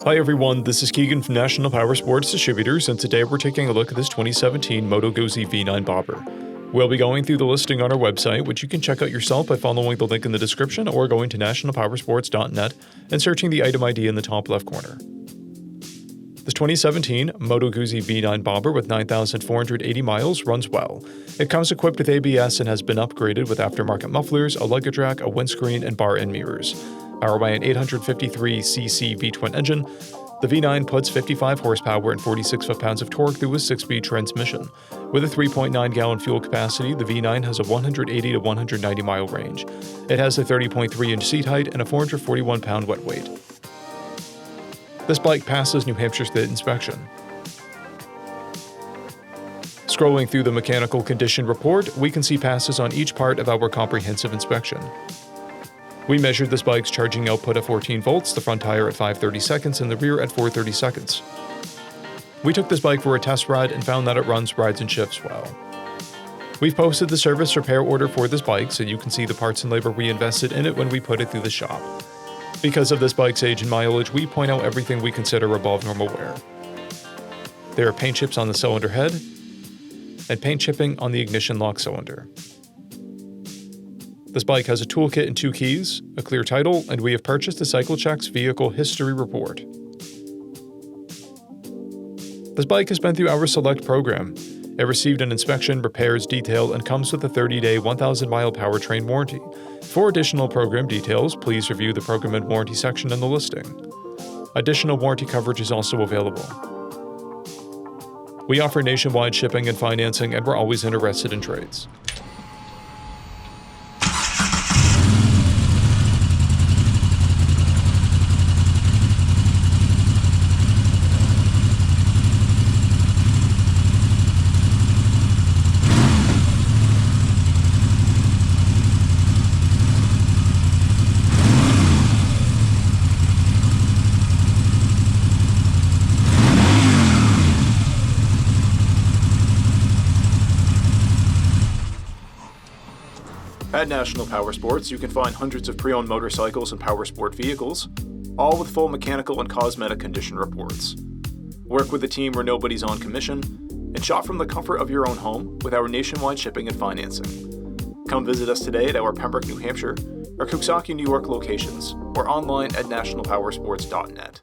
Hi everyone, this is Keegan from National Powersports Distributors, and today we're taking a look at this 2017 MOTO GUZZI V9 Bobber. We'll be going through the listing on our website, which you can check out yourself by following the link in the description or going to nationalpowersports.net and searching the item ID in the top left corner. This 2017 MOTO GUZZI V9 Bobber with 9,480 miles runs well. It comes equipped with ABS and has been upgraded with aftermarket mufflers, a luggage rack, a windscreen, and bar end mirrors. Powered by an 853cc V-twin engine, the V9 puts 55 horsepower and 46 foot-pounds of torque through a 6-speed transmission. With a 3.9-gallon fuel capacity, the V9 has a 180 to 190-mile range. It has a 30.3-inch seat height and a 441-pound wet weight. This bike passes New Hampshire State inspection. Scrolling through the mechanical condition report, we can see passes on each part of our comprehensive inspection. We measured this bike's charging output at 14 volts, the front tire at 5/30 seconds, and the rear at 4/30 seconds. We took this bike for a test ride and found that it runs, rides, and shifts well. We've posted the service repair order for this bike so you can see the parts and labor we invested in it when we put it through the shop. Because of this bike's age and mileage, we point out everything we consider above normal wear. There are paint chips on the cylinder head and paint chipping on the ignition lock cylinder. This bike has a toolkit and 2 keys, a clear title, and we have purchased the CycleCheck's vehicle history report. This bike has been through our Select program. It received an inspection, repairs, detail, and comes with a 30-day, 1,000-mile powertrain warranty. For additional program details, please review the program and warranty section in the listing. Additional warranty coverage is also available. We offer nationwide shipping and financing, and we're always interested in trades. At National Powersports, you can find hundreds of pre-owned motorcycles and powersport vehicles, all with full mechanical and cosmetic condition reports. Work with a team where nobody's on commission, and shop from the comfort of your own home with our nationwide shipping and financing. Come visit us today at our Pembroke, New Hampshire, or Coxsackie, New York locations, or online at nationalpowersports.net.